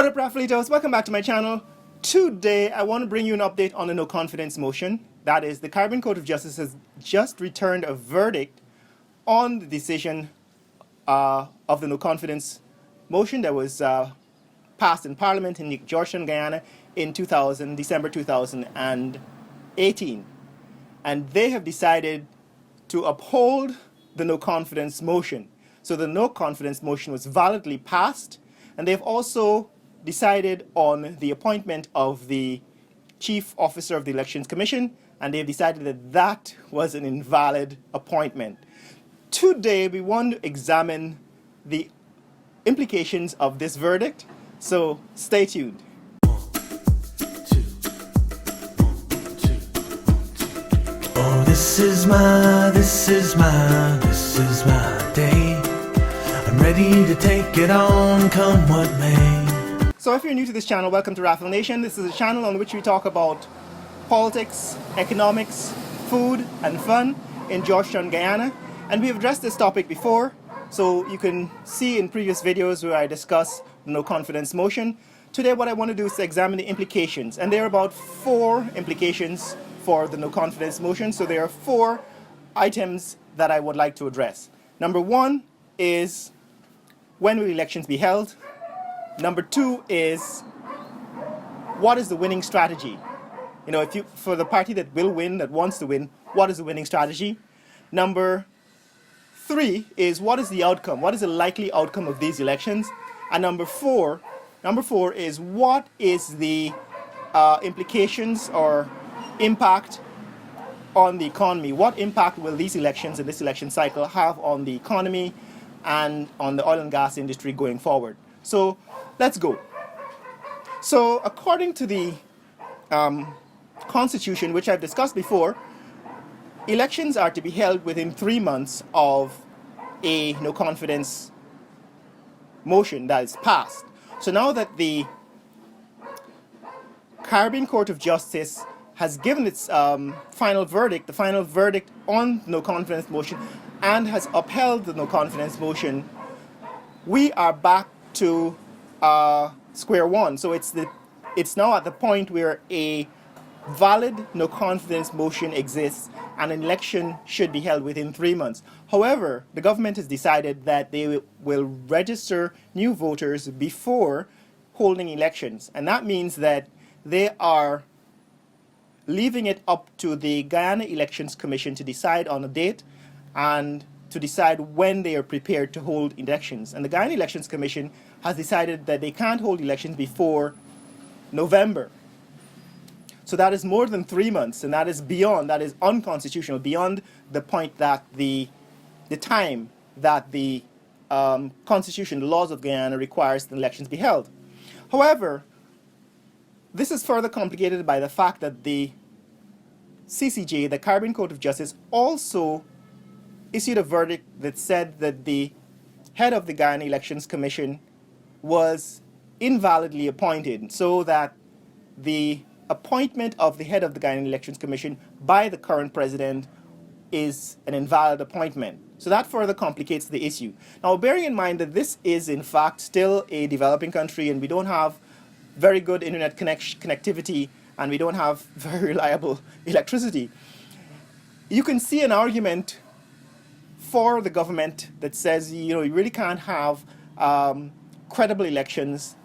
What up, Raffalitos? Welcome back to my channel. Today, I want to bring you an update on the no confidence motion. That is, the Caribbean Court of Justice has just returned a verdict on the decision of the no confidence motion that was passed in Parliament in Georgetown, Guyana in December 2018. And they have decided to uphold the no confidence motion. So the no confidence motion was validly passed, and they've also decided on the appointment of the Chief Officer of the Elections Commission, and they've decided that that was an invalid appointment. Today, we want to examine the implications of this verdict, so stay tuned. Oh, this is my day. I'm ready to take it on, come what may. So if you're new to this channel, welcome to Raffle Nation. This is a channel on which we talk about politics, economics, food, and fun in Georgetown, Guyana. And we've addressed this topic before, so you can see in previous videos where I discuss the no confidence motion. Today what I want to do is examine the implications, and there are about 4 implications for the no confidence motion. So there are 4 items that I would like to address. Number 1 is, when will elections be held? Number 2 is, what is the winning strategy? You know, for the party that will win, that wants to win, what is the winning strategy? Number 3 is, what is the outcome? What is the likely outcome of these elections? And number 4 is, what is the implications or impact on the economy? What impact will these elections and this election cycle have on the economy and on the oil and gas industry going forward? So let's go. So according to the Constitution, which I've discussed before, elections are to be held within 3 months of a no confidence motion that is passed. So now that the Caribbean Court of Justice has given its final verdict, the final verdict on no confidence motion, and has upheld the no confidence motion, we are back to square one. So it's now at the point where a valid no confidence motion exists and an election should be held within 3 months. However, the government has decided that they will register new voters before holding elections, and that means that they are leaving it up to the Guyana Elections Commission to decide on a date and to decide when they are prepared to hold elections. And the Guyana Elections Commission has decided that they can't hold elections before November. So that is more than 3 months, and that is unconstitutional, beyond the point that the time that the Constitution, the laws of Guyana, requires that elections be held. However, this is further complicated by the fact that the CCJ, the Caribbean Court of Justice, also issued a verdict that said that the head of the Guyana Elections Commission was invalidly appointed, so that the appointment of the head of the Guyana Elections Commission by the current president is an invalid appointment. So that further complicates the issue. Now, bearing in mind that this is in fact still a developing country and we don't have very good internet connectivity and we don't have very reliable electricity, you can see an argument for the government that says, you know, you really can't have credible elections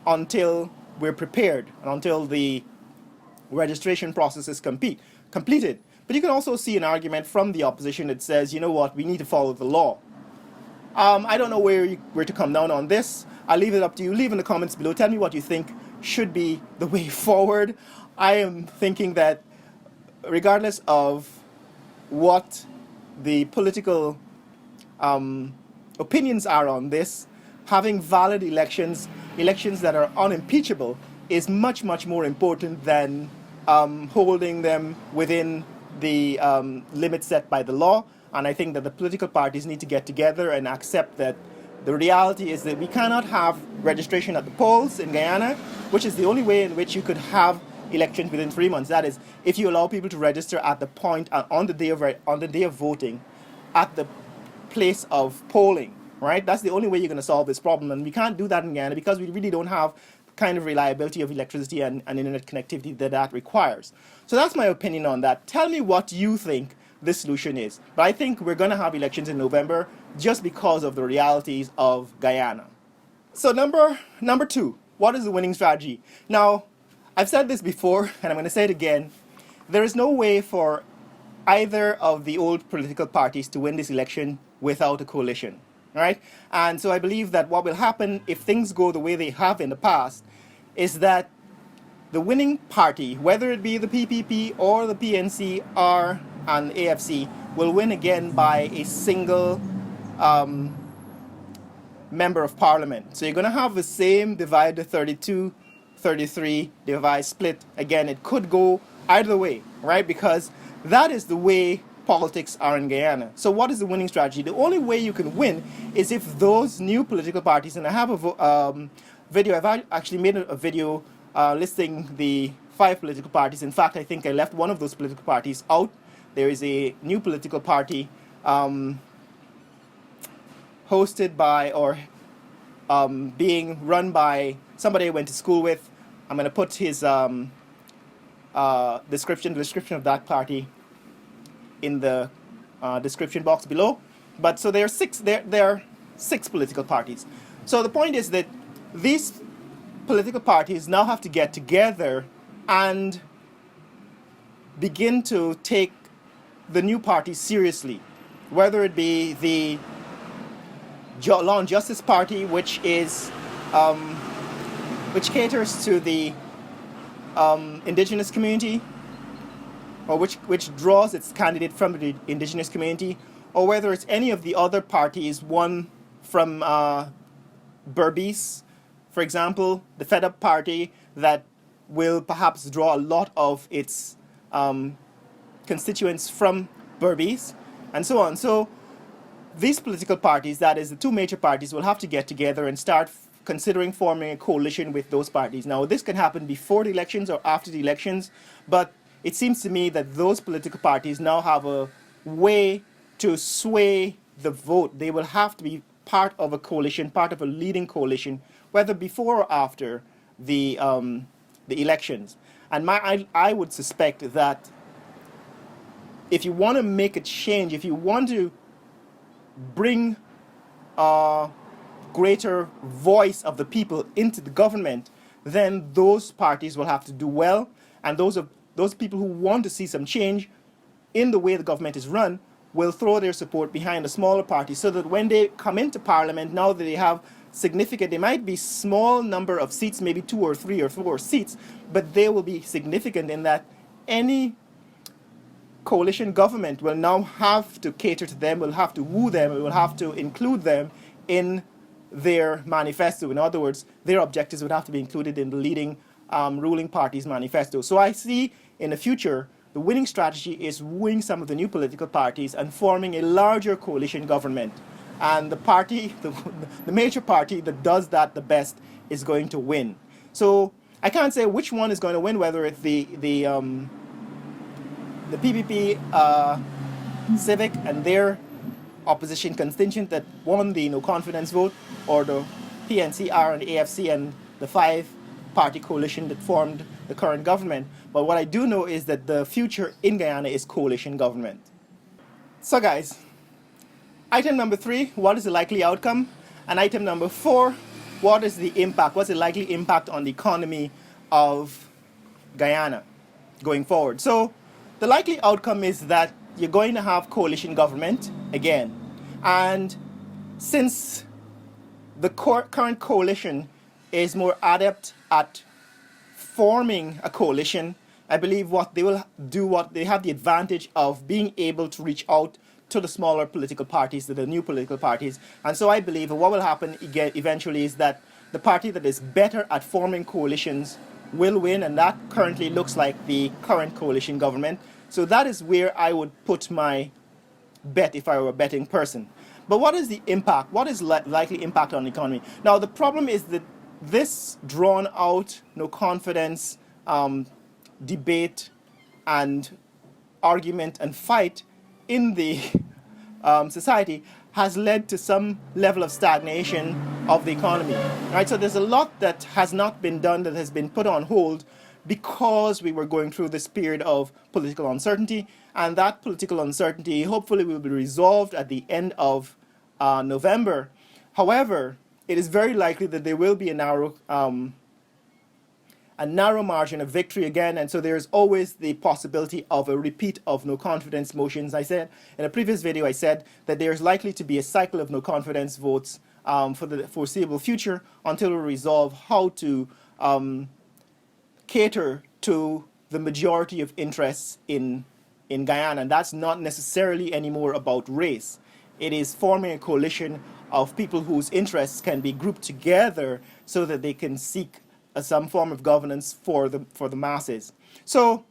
until we're prepared and until the registration process is completed. But you can also see an argument from the opposition that says, you know what, we need to follow the law. I don't know where to come down on this. I'll leave it up to you. Leave in the comments below. Tell me what you think should be the way forward. I am thinking that regardless of what the political opinions are on this, having valid elections that are unimpeachable, is much, much more important than holding them within the limits set by the law. And I think that the political parties need to get together and accept that the reality is that we cannot have registration at the polls in Guyana, which is the only way in which you could have elections within 3 months. That is, if you allow people to register at the point on the day of voting at the place of polling. right? That's the only way you're going to solve this problem. And we can't do that in Guyana because we really don't have the kind of reliability of electricity and internet connectivity that requires. So that's my opinion on that. Tell me what you think this solution is. But I think we're going to have elections in November just because of the realities of Guyana. So number two, what is the winning strategy? Now, I've said this before, and I'm going to say it again. There is no way for either of the old political parties to win this election without a coalition, right? And so I believe that what will happen if things go the way they have in the past is that the winning party, whether it be the PPP or the PNC or an AFC, will win again by a single member of parliament. So you're going to have the same divide to 32, 33 divide split. Again, it could go either way, right? Because that is the way politics are in Guyana. So what is the winning strategy? The only way you can win is if those new political parties, and I have a video, I've actually made a video listing the 5 political parties. In fact, I think I left one of those political parties out. There is a new political party hosted by or being run by somebody I went to school with. I'm going to put his description of that party in the description box below. But so there are 6 political parties. So the point is that these political parties now have to get together and begin to take the new party seriously, whether it be the Law and Justice Party, which is which caters to the indigenous community, or which draws its candidate from the indigenous community, or whether it's any of the other parties, one from Berbice, for example, the Fed Up Party, that will perhaps draw a lot of its constituents from Berbice, and so on. So these political parties, that is the 2 major parties, will have to get together and start considering forming a coalition with those parties. Now, this can happen before the elections or after the elections, but it seems to me that those political parties now have a way to sway the vote. They will have to be part of a coalition, part of a leading coalition, whether before or after the elections. And I would suspect that if you want to make a change, if you want to bring a greater voice of the people into the government, then those parties will have to do well, and those people who want to see some change in the way the government is run will throw their support behind the smaller parties, so that when they come into parliament, now that they have significant, they might be small number of seats, maybe 2 or 3 or 4 seats, but they will be significant in that any coalition government will now have to cater to them, will have to woo them, will have to include them in their manifesto. In other words, their objectives would have to be included in the leading ruling party's manifesto. So I see in the future, the winning strategy is wooing some of the new political parties and forming a larger coalition government. And the party, the major party that does that the best is going to win. So I can't say which one is going to win, whether it's the PPP Civic and their opposition constituent that won the no confidence vote, or the PNCR and AFC and the 5-party coalition that formed the current government. But what I do know is that the future in Guyana is coalition government. So guys, item number 3, what is the likely outcome? And item number 4, what is the impact? What's the likely impact on the economy of Guyana going forward? So the likely outcome is that you're going to have coalition government again. And since the current coalition is more adept at forming a coalition, I believe what they will do, they have the advantage of being able to reach out to the smaller political parties, to the new political parties. And so I believe what will happen eventually is that the party that is better at forming coalitions will win, and that currently looks like the current coalition government. So that is where I would put my bet if I were a betting person. But what is the impact? What is likely impact on the economy? Now, the problem is that this drawn out, no confidence debate and argument and fight in the society has led to some level of stagnation of the economy. Right? So there's a lot that has not been done, that has been put on hold because we were going through this period of political uncertainty, and that political uncertainty hopefully will be resolved at the end of November. However, it is very likely that there will be a narrow margin of victory again, and so there's always the possibility of a repeat of no confidence motions. I said in a previous video, I said that there's likely to be a cycle of no confidence votes for the foreseeable future until we resolve how to cater to the majority of interests in Guyana. And that's not necessarily anymore about race. It is forming a coalition of people whose interests can be grouped together so that they can seek some form of governance for the masses. So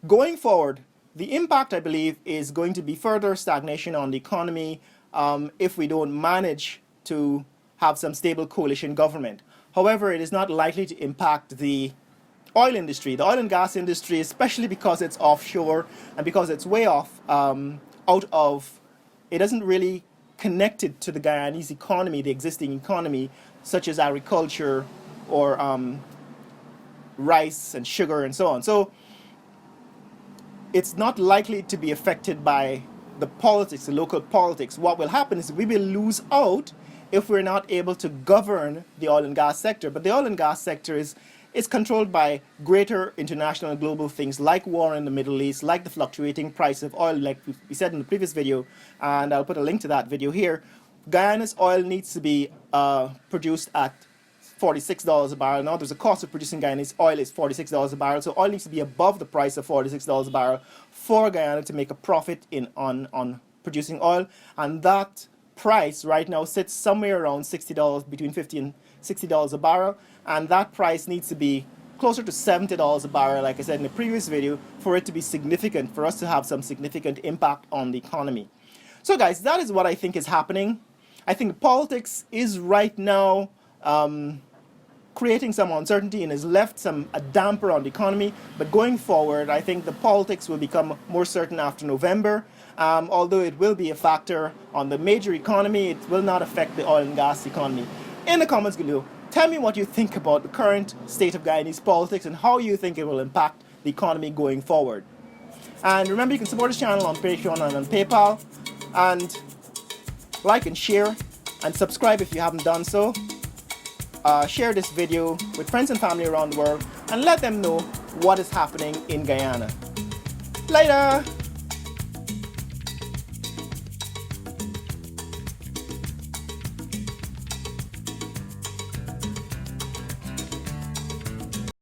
going forward, the impact, I believe, is going to be further stagnation on the economy if we don't manage to have some stable coalition government. However, it is not likely to impact the oil industry, the oil and gas industry, especially because it's offshore and because it's way off it doesn't really connect it to the Guyanese economy, the existing economy, such as agriculture or rice and sugar and so on. So it's not likely to be affected by the politics, the local politics. What will happen is we will lose out if we're not able to govern the oil and gas sector. But the oil and gas sector is controlled by greater international and global things like war in the Middle East, like the fluctuating price of oil, like we said in the previous video, and I'll put a link to that video here. Guyana's oil needs to be produced at $46 a barrel. Now, there's a cost of producing Guyanese oil is $46 a barrel, so oil needs to be above the price of $46 a barrel for Guyana to make a profit on producing oil, and that price right now sits somewhere around $60, between $50 and $60 a barrel, and that price needs to be closer to $70 a barrel, like I said in the previous video, for it to be significant, for us to have some significant impact on the economy. So guys, that is what I think is happening. I think politics is right now creating some uncertainty and has left a damper on the economy, but going forward I think the politics will become more certain after November. Although it will be a factor on the major economy, it will not affect the oil and gas economy. In the comments below, tell me what you think about the current state of Guyanese politics and how you think it will impact the economy going forward. And remember, you can support this channel on Patreon and on PayPal, and like and share and subscribe if you haven't done so. Share this video with friends and family around the world and let them know what is happening in Guyana. Later!